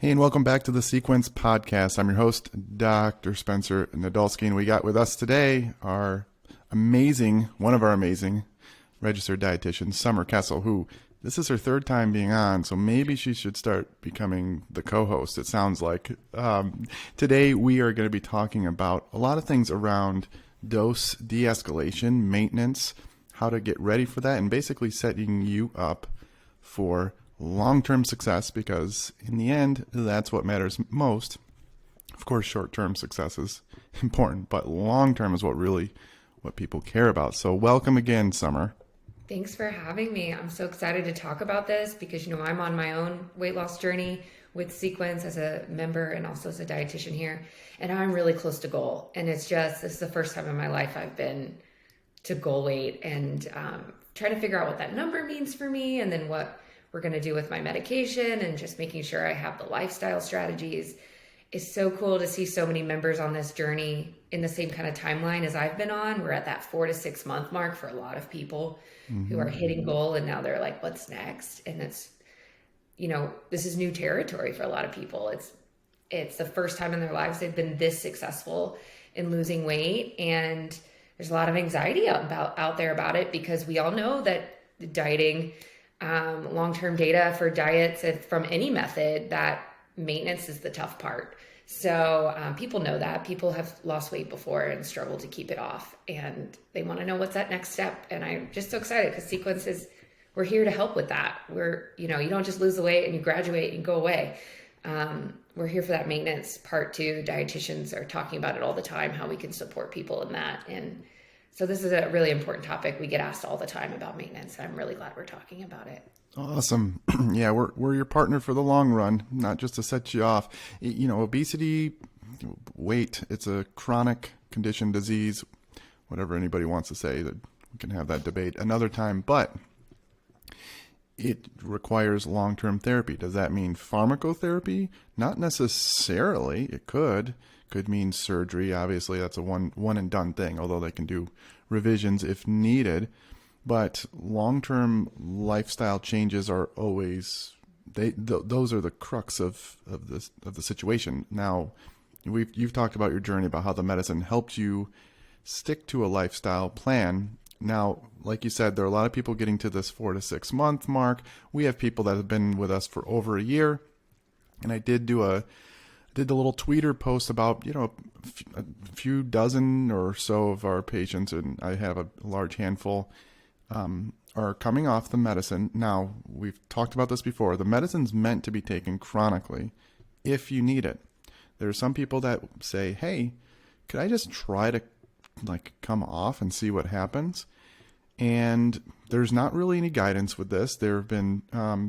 Hey, and welcome back to the Sequence Podcast. I'm your host, Dr. Spencer Nadolsky, and we got with us today one of our amazing registered dietitians, Summer Kessel, who this is her third time being on, so maybe she should start becoming the co-host, it sounds like. Today, we are going to be talking about a lot of things around dose de-escalation, maintenance, how to get ready for that, and basically setting you up for long-term success, because in the end, that's what matters most. Of course, short-term success is important, but long-term is what people care about. So welcome again, Summer. Thanks for having me. I'm so excited to talk about this because, I'm on my own weight loss journey with Sequence as a member and also as a dietitian here. And I'm really close to goal. And this is the first time in my life I've been to goal weight and trying to figure out what that number means for me, and then what we're going to do with my medication, and just making sure I have the lifestyle strategies. It's so cool to see so many members on this journey in the same kind of timeline as I've been on. We're at that 4 to 6 month mark for a lot of people who are hitting goal, and now they're like, what's next? And it's, this is new territory for a lot of people. It's the first time in their lives they've been this successful in losing weight. And there's a lot of anxiety out there about it, because we all know that dieting, long-term data for diets from any method, that maintenance is the tough part. So people know that. People have lost weight before and struggled to keep it off, and they want to know what's that next step. And I'm just so excited because Sequence we're here to help with that. You don't just lose the weight and you graduate and go away. We're here for that maintenance part too. Dietitians are talking about it all the time, how we can support people in that. And so this is a really important topic. We get asked all the time about maintenance. I'm really glad we're talking about it. Awesome. Yeah, we're your partner for the long run, not just to set you off. Obesity, weight, it's a chronic condition, disease, whatever anybody wants to say. That we can have that debate another time, but it requires long-term therapy. Does that mean pharmacotherapy? Not necessarily. It could mean surgery. Obviously, that's a one and done thing, although they can do revisions if needed. But long-term lifestyle changes are always those are the crux of the situation. Now, you've talked about your journey, about how the medicine helped you stick to a lifestyle plan. Now, like you said, there are a lot of people getting to this 4 to 6 month mark. We have people that have been with us for over a year, and I did the little tweeter post about, a few dozen or so of our patients, and I have a large handful, are coming off the medicine. Now, we've talked about this before. The medicine's meant to be taken chronically if you need it. There are some people that say, hey, could I just try to come off and see what happens? And there's not really any guidance with this. There have been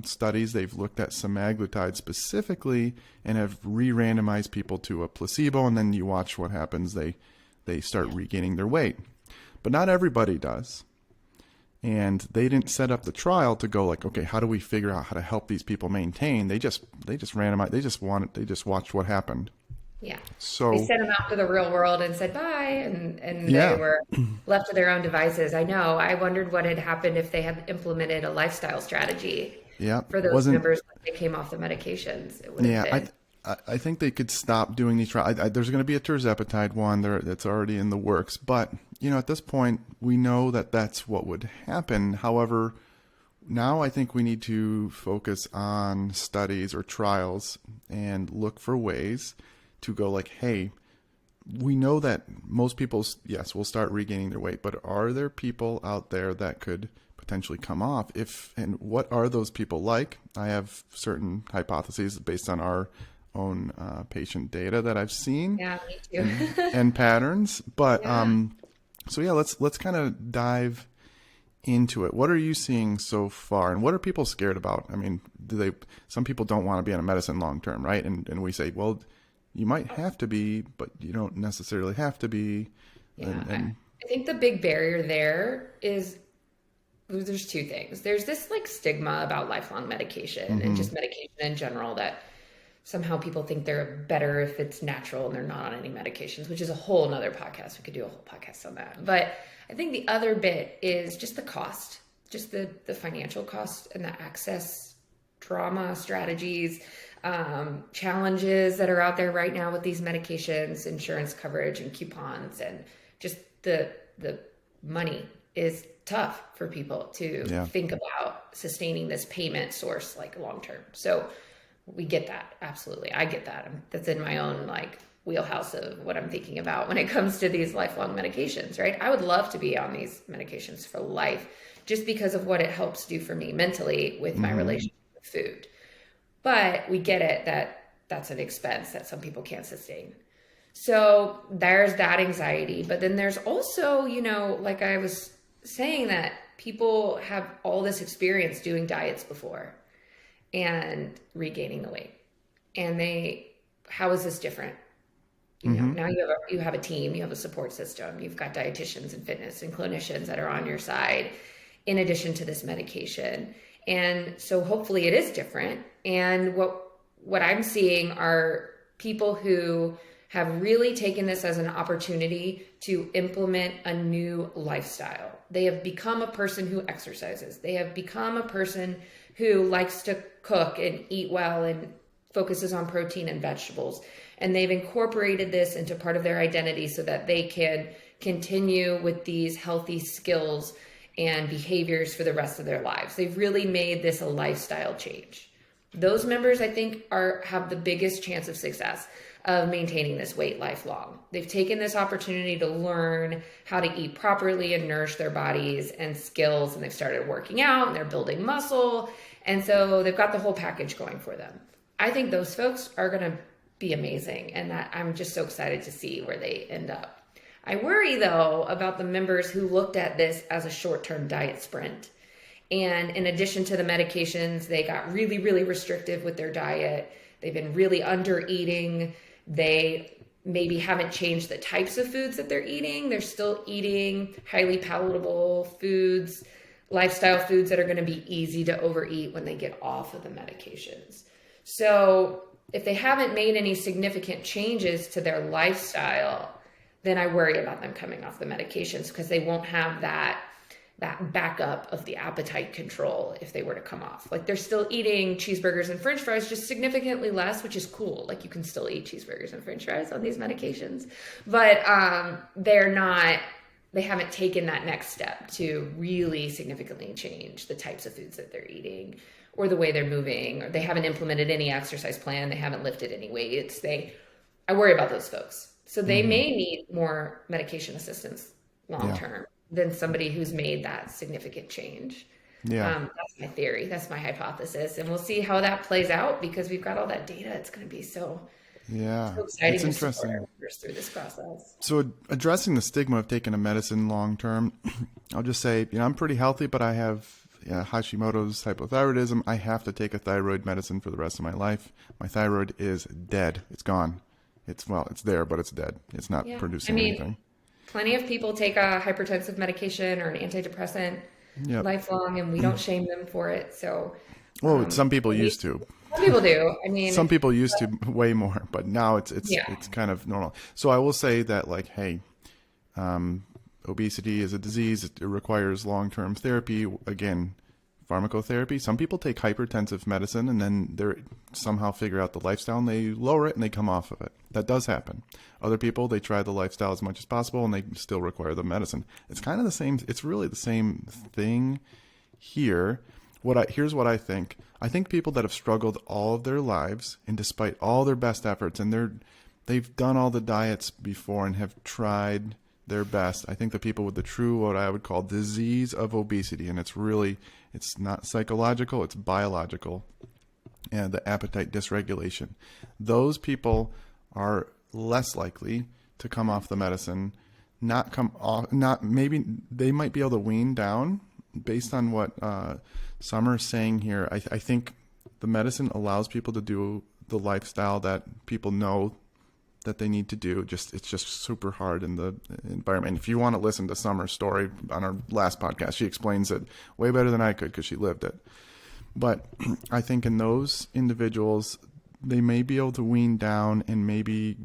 studies, they've looked at semaglutide specifically and have re-randomized people to a placebo, and then you watch what happens. They start regaining their weight. But not everybody does. And they didn't set up the trial to go okay, how do we figure out how to help these people maintain? They just randomized, they just watched what happened. Yeah. So they sent them out to the real world and said bye, and they were left to their own devices. I know. I wondered what had happened if they had implemented a lifestyle strategy for those members when they came off the medications. It would have been. I think they could stop doing these trials. There's going to be a tirzepatide one that's already in the works. But, at this point, we know that that's what would happen. However, now I think we need to focus on studies or trials and look for ways to go hey, we know that most people, yes, will start regaining their weight, but are there people out there that could potentially come off? And what are those people like? I have certain hypotheses based on our own patient data that I've seen. Yeah, me too. and patterns. But let's kind of dive into it. What are you seeing so far, and what are people scared about? I mean, some people don't want to be on a medicine long term, right? And we say, well, you might have to be, but you don't necessarily have to be. Yeah, I think the big barrier there is there's two things. There's this stigma about lifelong medication and just medication in general, that somehow people think they're better if it's natural and they're not on any medications, which is a whole nother podcast. We could do a whole podcast on that. But I think the other bit is just the cost, just the financial cost and the access drama strategies. challenges that are out there right now with these medications, insurance coverage and coupons, and just the money is tough for people to think about sustaining this payment source like long term. So we get that. Absolutely. I get that. That's in my own like wheelhouse of what I'm thinking about when it comes to these lifelong medications, right? I would love to be on these medications for life just because of what it helps do for me mentally with my relationship with food. But we get it that that's an expense that some people can't sustain. So there's that anxiety. But then there's also, you know, like I was saying, that people have all this experience doing diets before and regaining the weight. And how is this different? You know, now you have a team, you have a support system, you've got dietitians and fitness and clinicians that are on your side in addition to this medication. And so hopefully it is different. And what I'm seeing are people who have really taken this as an opportunity to implement a new lifestyle. They have become a person who exercises. They have become a person who likes to cook and eat well and focuses on protein and vegetables. And they've incorporated this into part of their identity so that they can continue with these healthy skills and behaviors for the rest of their lives. They've really made this a lifestyle change. Those members, I think, have the biggest chance of success of maintaining this weight lifelong. They've taken this opportunity to learn how to eat properly and nourish their bodies and skills, and they've started working out and they're building muscle. And so they've got the whole package going for them. I think those folks are going to be amazing, and that I'm just so excited to see where they end up. I worry though about the members who looked at this as a short-term diet sprint. And in addition to the medications, they got really, really restrictive with their diet. They've been really under eating. They maybe haven't changed the types of foods that they're eating. They're still eating highly palatable foods, lifestyle foods that are going to be easy to overeat when they get off of the medications. So if they haven't made any significant changes to their lifestyle, then I worry about them coming off the medications because they won't have that backup of the appetite control if they were to come off. Like they're still eating cheeseburgers and French fries, just significantly less, which is cool. Like you can still eat cheeseburgers and French fries on these medications, but they haven't taken that next step to really significantly change the types of foods that they're eating or the way they're moving, or they haven't implemented any exercise plan. They haven't lifted any weights. I worry about those folks. So they may need more medication assistance long-term than somebody who's made that significant change. That's my theory. That's my hypothesis. And we'll see how that plays out because we've got all that data. It's going to be so exciting. It's interesting. To support through this process. So addressing the stigma of taking a medicine long-term, I'll just say, I'm pretty healthy, but I have Hashimoto's hypothyroidism. I have to take a thyroid medicine for the rest of my life. My thyroid is dead. It's gone. It's there, but it's dead. It's not producing anything. Plenty of people take a hypertensive medication or an antidepressant lifelong, and we don't shame them for it. So, some people used to. Some people do. Some people used to way more, but now it's kind of normal. So I will say that, like, hey, obesity is a disease. It requires long-term therapy. Again, pharmacotherapy. Some people take hypertensive medicine and then they somehow figure out the lifestyle and they lower it and they come off of it. That does happen. Other people, they try the lifestyle as much as possible and they still require the medicine. It's kind of the same. It's really the same thing here. Here's what I think. I think people that have struggled all of their lives, and despite all their best efforts, and they've done all the diets before and have tried their best. I think the people with the true, what I would call disease of obesity, and it's not psychological, it's biological, and the appetite dysregulation. Those people are less likely to come off the medicine, maybe they might be able to wean down based on what Summer's saying here. I think the medicine allows people to do the lifestyle that people know that they need to do. It's just super hard in the environment. And if you want to listen to Summer's story on our last podcast, she explains it way better than I could because she lived it. But I think in those individuals, they may be able to wean down and maybe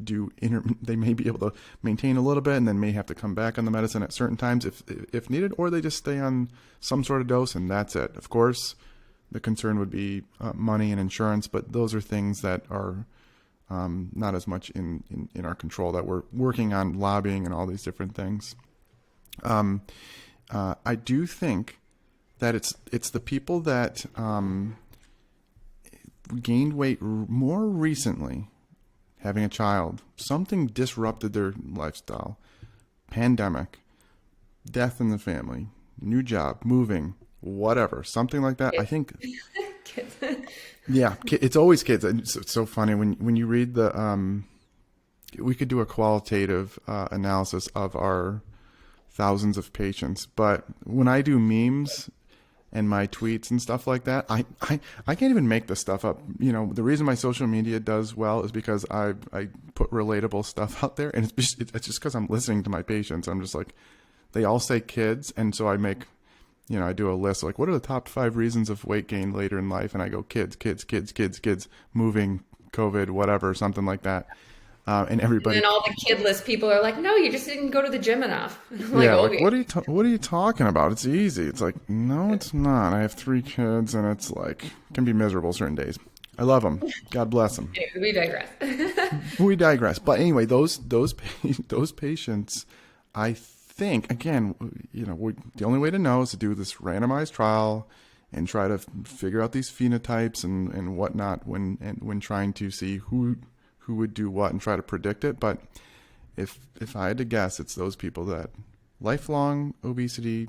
they may be able to maintain a little bit and then may have to come back on the medicine at certain times if needed, or they just stay on some sort of dose and that's it. Of course, the concern would be money and insurance, but those are things that are not as much in our control, that we're working on lobbying and all these different things. I do think that it's the people that gained weight more recently, having a child, something disrupted their lifestyle, pandemic, death in the family, new job, moving, whatever, something like that. I think, Kids. yeah, it's always kids. It's so funny when you read the, we could do a qualitative analysis of our thousands of patients, but when I do memes and my tweets and stuff like that, I can't even make this stuff up. You know, the reason my social media does well is because I put relatable stuff out there, and it's just because I'm listening to my patients. I'm just like, they all say kids, and so I make, you know, I do a list like, what are the top 5 reasons of weight gain later in life, and I go kids, moving, COVID, whatever, something like that. And everybody, And then all the kidless people are like, no, you just didn't go to the gym enough. I'm like, yeah, like, okay. what are you talking about? It's easy. It's like, no, it's not. I have 3 kids, and it's like, can be miserable certain days. I love them. God bless them. Anyway, we digress. We digress. But anyway, those patients, I think, again, you know, the only way to know is to do this randomized trial and try to figure out these phenotypes and whatnot when trying to see who would do what and try to predict it. But if I had to guess, it's those people that lifelong obesity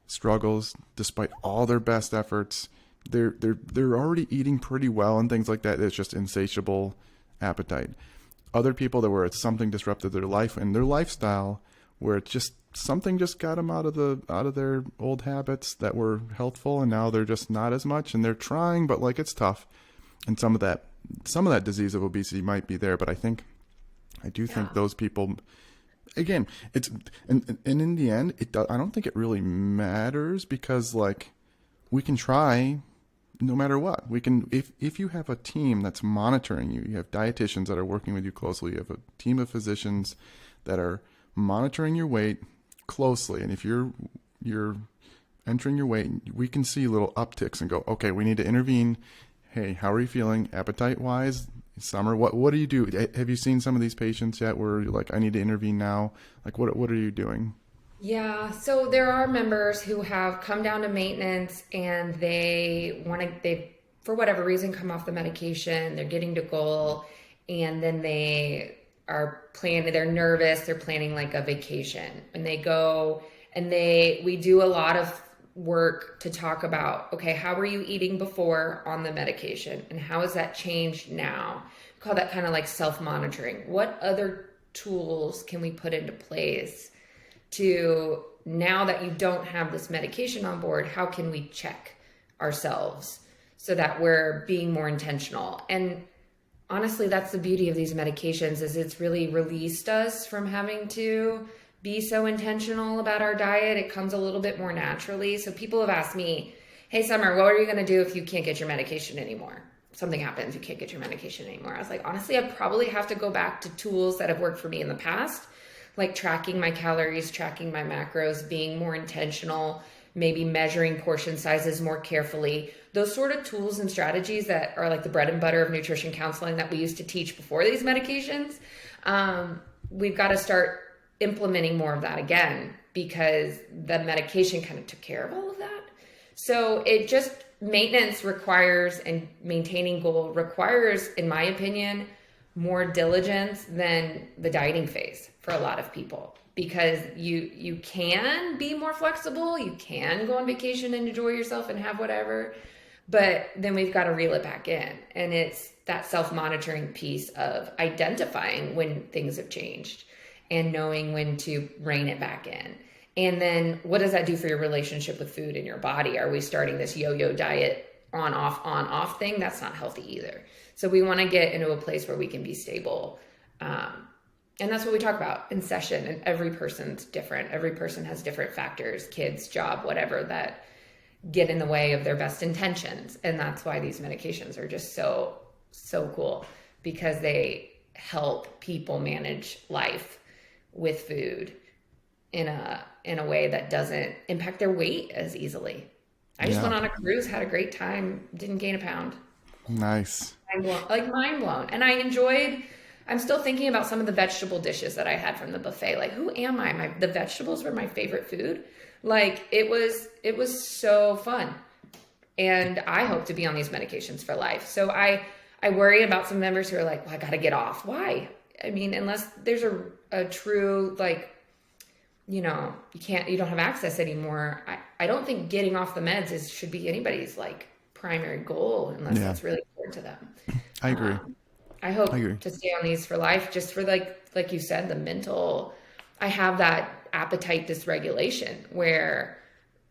struggles, despite all their best efforts, they're already eating pretty well and things like that. It's just insatiable appetite. Other people that where it's something disrupted their life and their lifestyle, where it's just something just got them out of their old habits that were healthful, and now they're just not as much, and they're trying, but like it's tough. And some of that disease of obesity might be there, but I do think those people, again, it's and in the end, I don't think it really matters, because like we can try no matter what. We can, if you have a team that's monitoring you, you have dietitians that are working with you closely, you have a team of physicians that are monitoring your weight closely, and if you're entering your weight, we can see little upticks and go, okay, we need to intervene. Hey, how are you feeling appetite wise? Summer, what do you do? Have you seen some of these patients yet where you're like, I need to intervene now? Like, what are you doing? Yeah, so there are members who have come down to maintenance, and they for whatever reason come off the medication, they're getting to goal, and then they're nervous, they're planning like a vacation, and they go and we do a lot of work to talk about, okay, how were you eating before on the medication, and how has that changed now? We call that kind of like self-monitoring. What other tools can we put into place to, now that you don't have this medication on board, how can we check ourselves so that we're being more intentional? And honestly, that's the beauty of these medications, is it's really released us from having to be so intentional about our diet. It comes a little bit more naturally. So people have asked me, hey, Summer, what are you going to do if you can't get your medication anymore? Something happens, you can't get your medication anymore. I was like, honestly, I probably have to go back to tools that have worked for me in the past, like tracking my calories, tracking my macros, being more intentional, maybe measuring portion sizes more carefully. Those sort of tools and strategies that are like the bread and butter of nutrition counseling that we used to teach before these medications. We've got to start implementing more of that again, because the medication kind of took care of all of that. So it just, maintenance requires, and maintaining goal requires, in my opinion, more diligence than the dieting phase for a lot of people, because you can be more flexible, you can go on vacation and enjoy yourself and have whatever, but then we've got to reel it back in. And it's that self-monitoring piece of identifying when things have changed and knowing when to rein it back in. And then what does that do for your relationship with food and your body? Are we starting this yo-yo diet on, off thing? That's not healthy either. So we want to get into a place where we can be stable. And that's what we talk about in session. And every person's different. Every person has different factors, kids, job, whatever, that get in the way of their best intentions. And that's why these medications are just so cool, because they help people manage life with food in a way that doesn't impact their weight as easily. I just went on a cruise, had a great time, didn't gain a pound. Nice. Mind blown, like mind blown. And I'm still thinking about some of the vegetable dishes that I had from the buffet. Like, who am I? The vegetables were my favorite food. Like, it was so fun. And I hope to be on these medications for life. So I worry about some members who are like, well, I got to get off. Why? I mean, unless there's a true, like, you don't have access anymore. I don't think getting off the meds should be anybody's like primary goal unless that's really important to them. I agree. I hope to stay on these for life, just for like you said, the mental. I have that appetite dysregulation where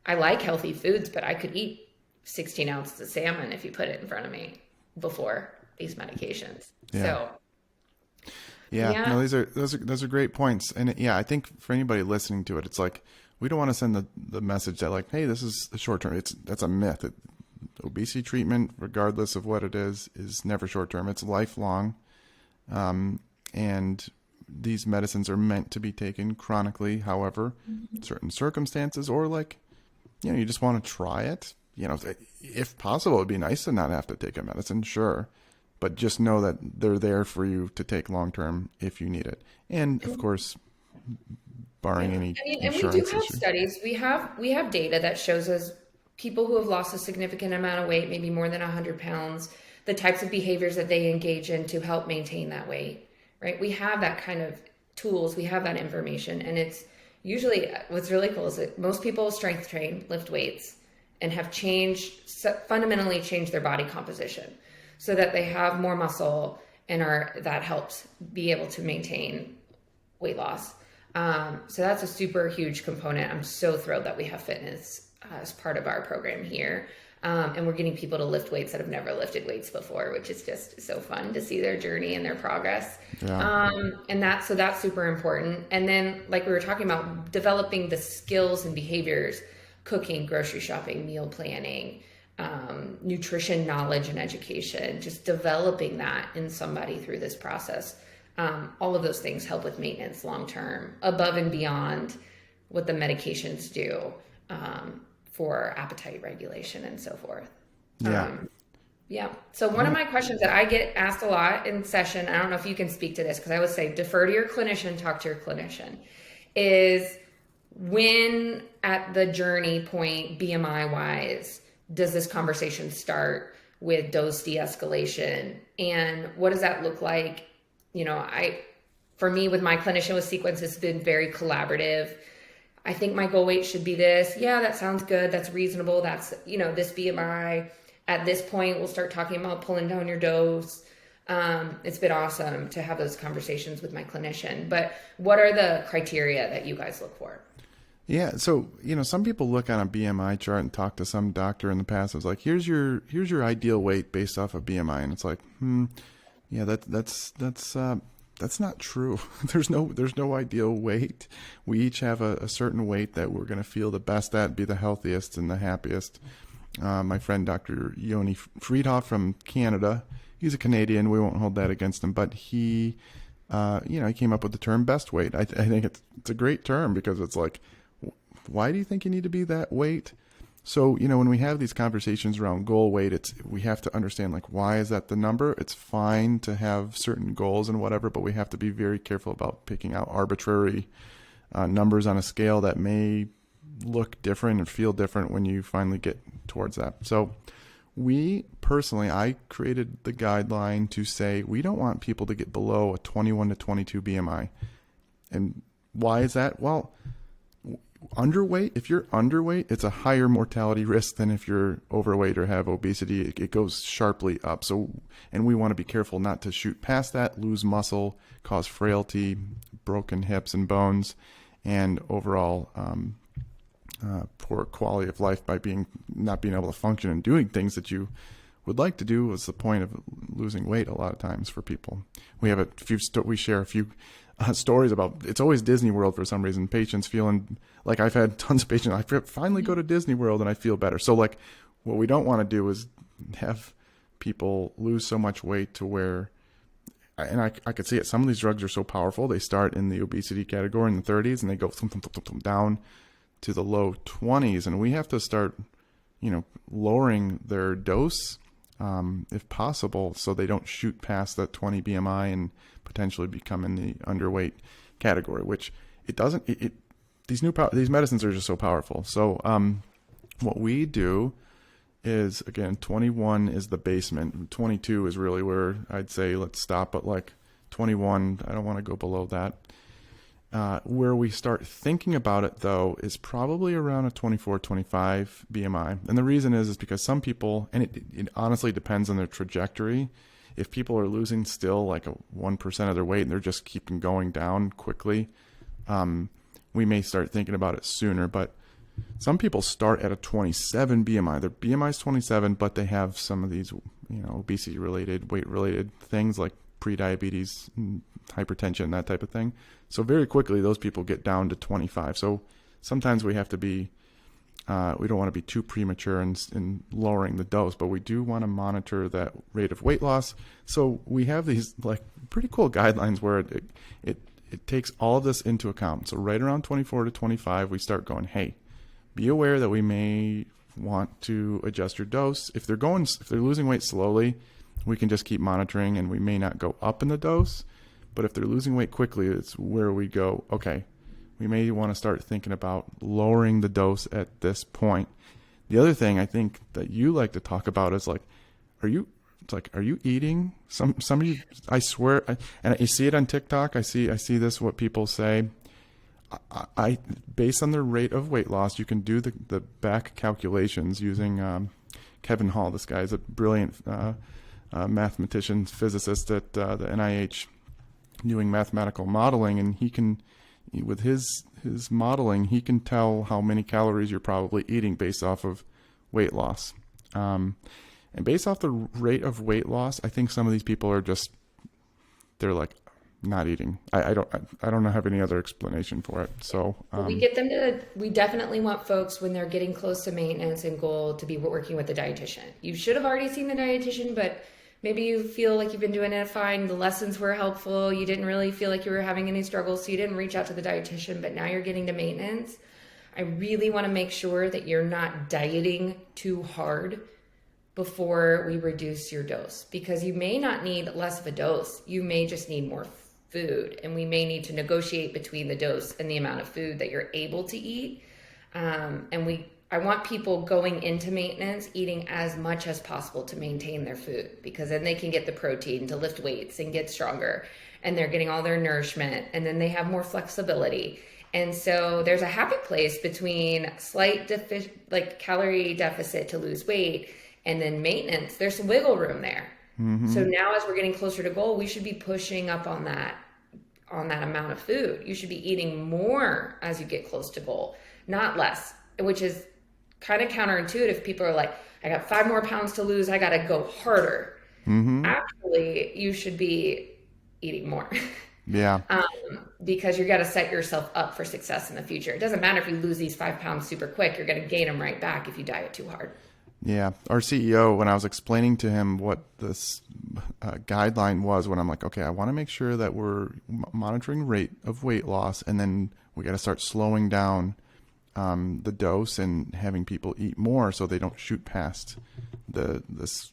I like healthy foods, but I could eat 16 ounces of salmon if you put it in front of me before these medications. Yeah. So no, those are great points. And I think for anybody listening to it, it's like, we don't want to send the message that like, hey, this is the short term. That's a myth. Obesity treatment, regardless of what it is never short term. It's lifelong. And these medicines are meant to be taken chronically. However, certain circumstances, or like, you just want to try it. If possible, it'd be nice to not have to take a medicine, sure. But just know that they're there for you to take long term if you need it. And of course, barring any and we do have studies. We have data that shows us people who have lost a significant amount of weight, maybe more than 100 pounds, the types of behaviors that they engage in to help maintain that weight, right? We have that kind of tools. We have that information. And it's usually, what's really cool is that most people strength train, lift weights, and have fundamentally changed their body composition so that they have more muscle and that helps be able to maintain weight loss. So that's a super huge component. I'm so thrilled that we have fitness as part of our program here. And we're getting people to lift weights that have never lifted weights before, which is just so fun to see their journey and their progress. Yeah. And that's super important. And then, like we were talking about, developing the skills and behaviors, cooking, grocery shopping, meal planning, nutrition knowledge and education, just developing that in somebody through this process. All of those things help with maintenance long-term, above and beyond what the medications do for appetite regulation and so forth. So one of my questions that I get asked a lot in session, I don't know if you can speak to this, because I would say defer to your clinician, talk to your clinician, is when at the journey point, BMI wise, does this conversation start with dose de-escalation? And what does that look like? For me, with my clinician with Sequence, it's been very collaborative. I think my goal weight should be this. Yeah, that sounds good. That's reasonable. That's, this BMI. At this point, we'll start talking about pulling down your dose. It's been awesome to have those conversations with my clinician. But what are the criteria that you guys look for? Yeah. So, some people look on a BMI chart and talk to some doctor in the past. It was like, here's your ideal weight based off of BMI. And it's like, yeah, that's not true. There's no ideal weight. We each have a certain weight that we're going to feel the best at, be the healthiest and the happiest. My friend, Dr. Yoni Friedhoff from Canada, he's a Canadian. We won't hold that against him, but he came up with the term best weight. I think it's a great term, because it's like, why do you think you need to be that weight? So, when we have these conversations around goal weight, we have to understand, like, why is that the number? It's fine to have certain goals and whatever, but we have to be very careful about picking out arbitrary numbers on a scale that may look different and feel different when you finally get towards that. So I created the guideline to say we don't want people to get below a 21 to 22 BMI. And why is that? Well, underweight, if you're underweight, it's a higher mortality risk than if you're overweight or have obesity. It goes sharply up. So, and we want to be careful not to shoot past that, lose muscle, cause frailty, broken hips and bones, and overall poor quality of life by not being able to function and doing things that you would like to do. Was the point of losing weight a lot of times for people. We have we share a few stories about, it's always Disney World for some reason. Patients feeling like, I've had tons of patients, I finally go to Disney World and I feel better. So like, what we don't want to do is have people lose so much weight to where, and I could see it, some of these drugs are so powerful, they start in the obesity category in the 30s and they go down to the low 20s, and we have to start lowering their dose, if possible, so they don't shoot past that 20 BMI and potentially become in the underweight category, which it doesn't, these medicines are just so powerful. So, what we do is, again, 21 is the basement. 22 is really where I'd say let's stop at like 21. I don't want to go below that. Where we start thinking about it, though, is probably around a 24, 25 BMI. And the reason is because some people, and it honestly depends on their trajectory. If people are losing still like a 1% of their weight and they're just keeping going down quickly, we may start thinking about it sooner. But some people start at a 27 BMI. Their BMI is 27, but they have some of these, obesity-related, weight-related things like prediabetes, hypertension, that type of thing. So very quickly, those people get down to 25. So sometimes we have to be, we don't want to be too premature in lowering the dose, but we do want to monitor that rate of weight loss. So we have these like pretty cool guidelines where it takes all of this into account. So right around 24 to 25, we start going, hey, be aware that we may want to adjust your dose. If they're losing weight slowly, we can just keep monitoring and we may not go up in the dose. But if they're losing weight quickly, it's where we go, okay, we may want to start thinking about lowering the dose at this point. The other thing I think that you like to talk about is like, are you eating? Some of you, I swear, and you see it on TikTok. I see this, what people say. I based on the rate of weight loss, you can do the back calculations using Kevin Hall. This guy is a brilliant mathematician, physicist at the NIH, doing mathematical modeling, and he can, with his modeling, he can tell how many calories you're probably eating based off of weight loss. And based off the rate of weight loss, I think some of these people are they're like not eating. I don't have any other explanation for it. So we definitely want folks when they're getting close to maintenance and goal to be working with the dietitian. You should have already seen the dietitian, but maybe you feel like you've been doing it fine. The lessons were helpful. You didn't really feel like you were having any struggles, so you didn't reach out to the dietitian, but now you're getting to maintenance. I really want to make sure that you're not dieting too hard before we reduce your dose, because you may not need less of a dose. You may just need more food, and we may need to negotiate between the dose and the amount of food that you're able to eat. I want people going into maintenance eating as much as possible to maintain their food, because then they can get the protein to lift weights and get stronger, and they're getting all their nourishment, and then they have more flexibility. And so there's a happy place between slight calorie deficit to lose weight and then maintenance. There's some wiggle room there. Mm-hmm. So now as we're getting closer to goal, we should be pushing up on that amount of food. You should be eating more as you get close to goal, not less, which is kind of counterintuitive. People are like, I got 5 more pounds to lose. I got to go harder. Mm-hmm. Actually, you should be eating more. Yeah. Because you got to set yourself up for success in the future. It doesn't matter if you lose these 5 pounds super quick. You're going to gain them right back if you diet too hard. Yeah. Our CEO, when I was explaining to him what this guideline was, when I'm like, okay, I want to make sure that we're monitoring rate of weight loss, and then we got to start slowing down the dose and having people eat more so they don't shoot past this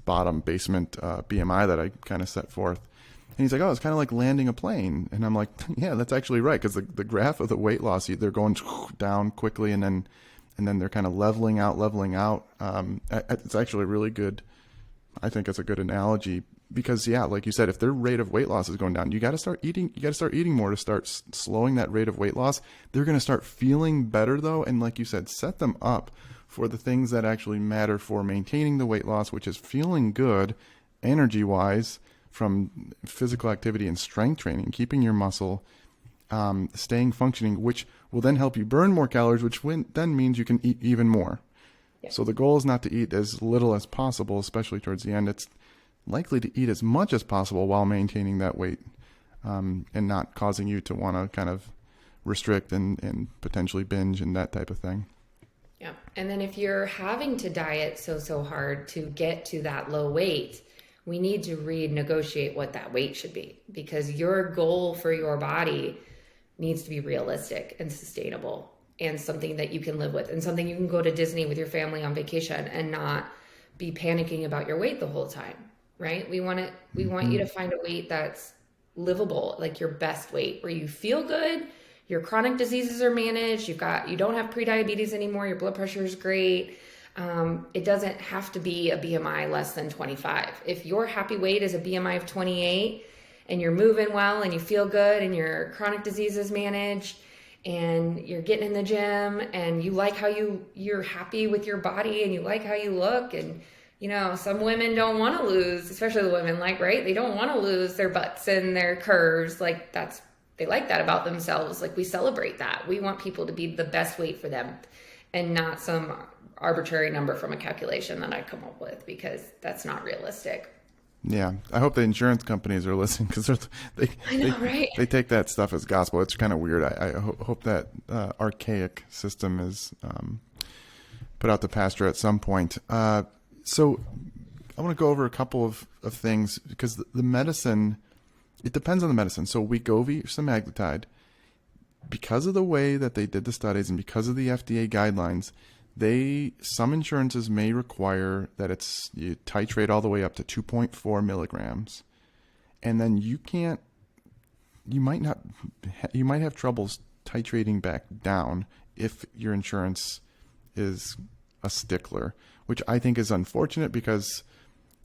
bottom basement BMI that I kind of set forth. And he's like, oh, it's kind of like landing a plane. And I'm like, yeah, that's actually right, because the graph of the weight loss, they're going down quickly, and then they're kind of leveling out. It's actually really good. I think it's a good analogy, because yeah, like you said, if their rate of weight loss is going down, you got to start eating more to start slowing that rate of weight loss. They're going to start feeling better though. And like you said, set them up for the things that actually matter for maintaining the weight loss, which is feeling good energy wise from physical activity and strength training, keeping your muscle, staying functioning, which will then help you burn more calories, which then means you can eat even more. Yeah. So the goal is not to eat as little as possible, especially towards the end. It's likely to eat as much as possible while maintaining that weight, and not causing you to want to kind of restrict and potentially binge and that type of thing. Yeah. And then if you're having to diet so hard to get to that low weight, we need to renegotiate what that weight should be, because your goal for your body needs to be realistic and sustainable. and something that you can live with, and something you can go to Disney with your family on vacation and not be panicking about your weight the whole time, right? We want you to find a weight that's livable, like your best weight, where you feel good, your chronic diseases are managed, you don't have prediabetes anymore, your blood pressure is great. It doesn't have to be a BMI less than 25. If your happy weight is a BMI of 28 and you're moving well and you feel good and your chronic disease is managed and you're getting in the gym and you like how you're happy with your body and you like how you look, and some women don't want to lose, especially the women, right? They don't want to lose their butts and their curves. Like they like that about themselves. Like we celebrate that. We want people to be the best weight for them and not some arbitrary number from a calculation that I come up with, because that's not realistic. Yeah, I hope the insurance companies are listening, because right? They take that stuff as gospel. It's kind of weird. I hope that archaic system is put out to pasture at some point. So I want to go over a couple of things, because the medicine, it depends on the medicine. So Wegovy or semaglutide, because of the way that they did the studies and because of the FDA guidelines, some insurances may require that you titrate all the way up to 2.4 milligrams, and then you might have troubles titrating back down if your insurance is a stickler, which I think is unfortunate, because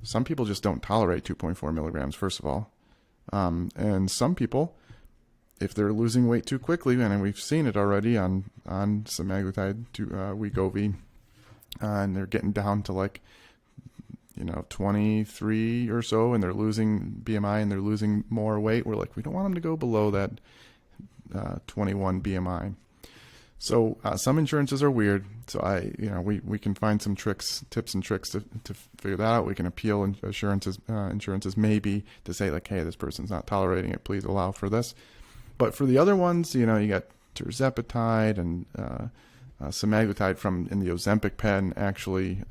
some people just don't tolerate 2.4 milligrams, first of all. And some people, if they're losing weight too quickly, and we've seen it already on semaglutide to Wegovy, and they're getting down to 23 or so, and they're losing BMI and they're losing more weight. We're like, we don't want them to go below that 21 BMI. So some insurances are weird. So we can find some tips and tricks to figure that out. We can appeal insurances maybe to say hey, this person's not tolerating it, please allow for this. But for the other ones, you got tirzepatide and semaglutide in the Ozempic pen actually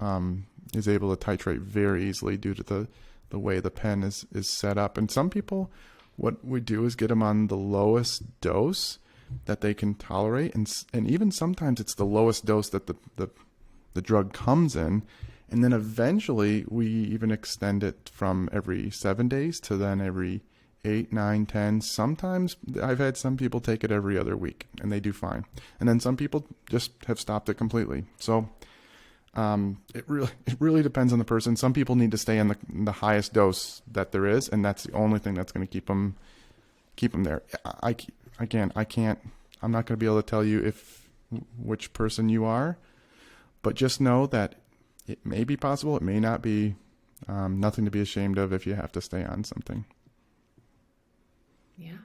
is able to titrate very easily due to the way the pen is set up. And some people, what we do is get them on the lowest dose that they can tolerate, and even sometimes it's the lowest dose that the drug comes in, and then eventually we even extend it from every 7 days to then every 8, 9, 10. Sometimes I've had some people take it every other week and they do fine. And then some people just have stopped it completely. So it really depends on the person. Some people need to stay in the highest dose that there is, and that's the only thing that's going to keep them there. I'm not going to be able to tell you which person you are, but just know that it may be possible. It may not be. Nothing to be ashamed of if you have to stay on something. Yeah.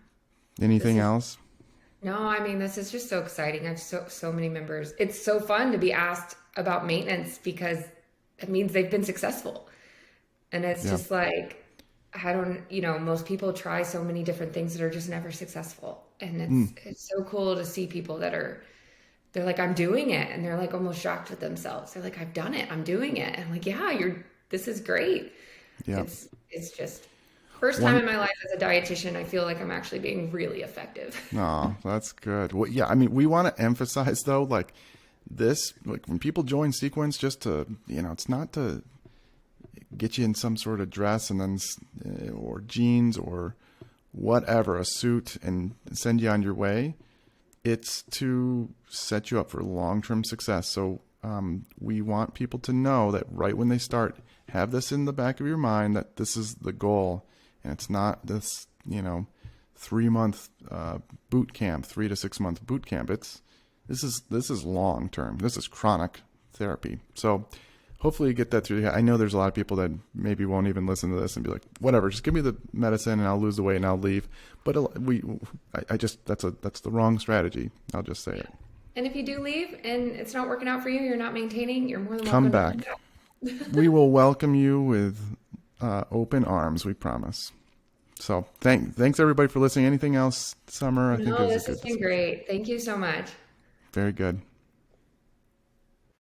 Anything else? No, I mean, this is just so exciting. I have so many members. It's so fun to be asked about maintenance, because it means they've been successful. And it's just most people try so many different things that are just never successful. And it's so cool to see people they're like, I'm doing it. And they're like almost shocked with themselves. They're like, I've done it. I'm doing it. And I'm like, yeah, this is great. Yeah. It's just first time in my life as a dietitian, I feel like I'm actually being really effective. Oh, that's good. Well, yeah, I mean, we want to emphasize though, when people join Sequence, just to, it's not to get you in some sort of dress and then, or jeans or whatever, a suit, and send you on your way. It's to set you up for long-term success. So we want people to know that right when they start, have this in the back of your mind that this is the goal. And it's not this, 3-month boot camp, 3 to 6 month boot camp. This is long term. This is chronic therapy. So hopefully you get that through. I know there's a lot of people that maybe won't even listen to this and be like, whatever, just give me the medicine and I'll lose the weight and I'll leave. But that's the wrong strategy. I'll just say it. And if you do leave and it's not working out for you, you're not maintaining, you're more than welcome come back. We will welcome you with open arms, we promise. So thanks everybody for listening. Anything else, Summer? No, this has been great. Thank you so much. Very good.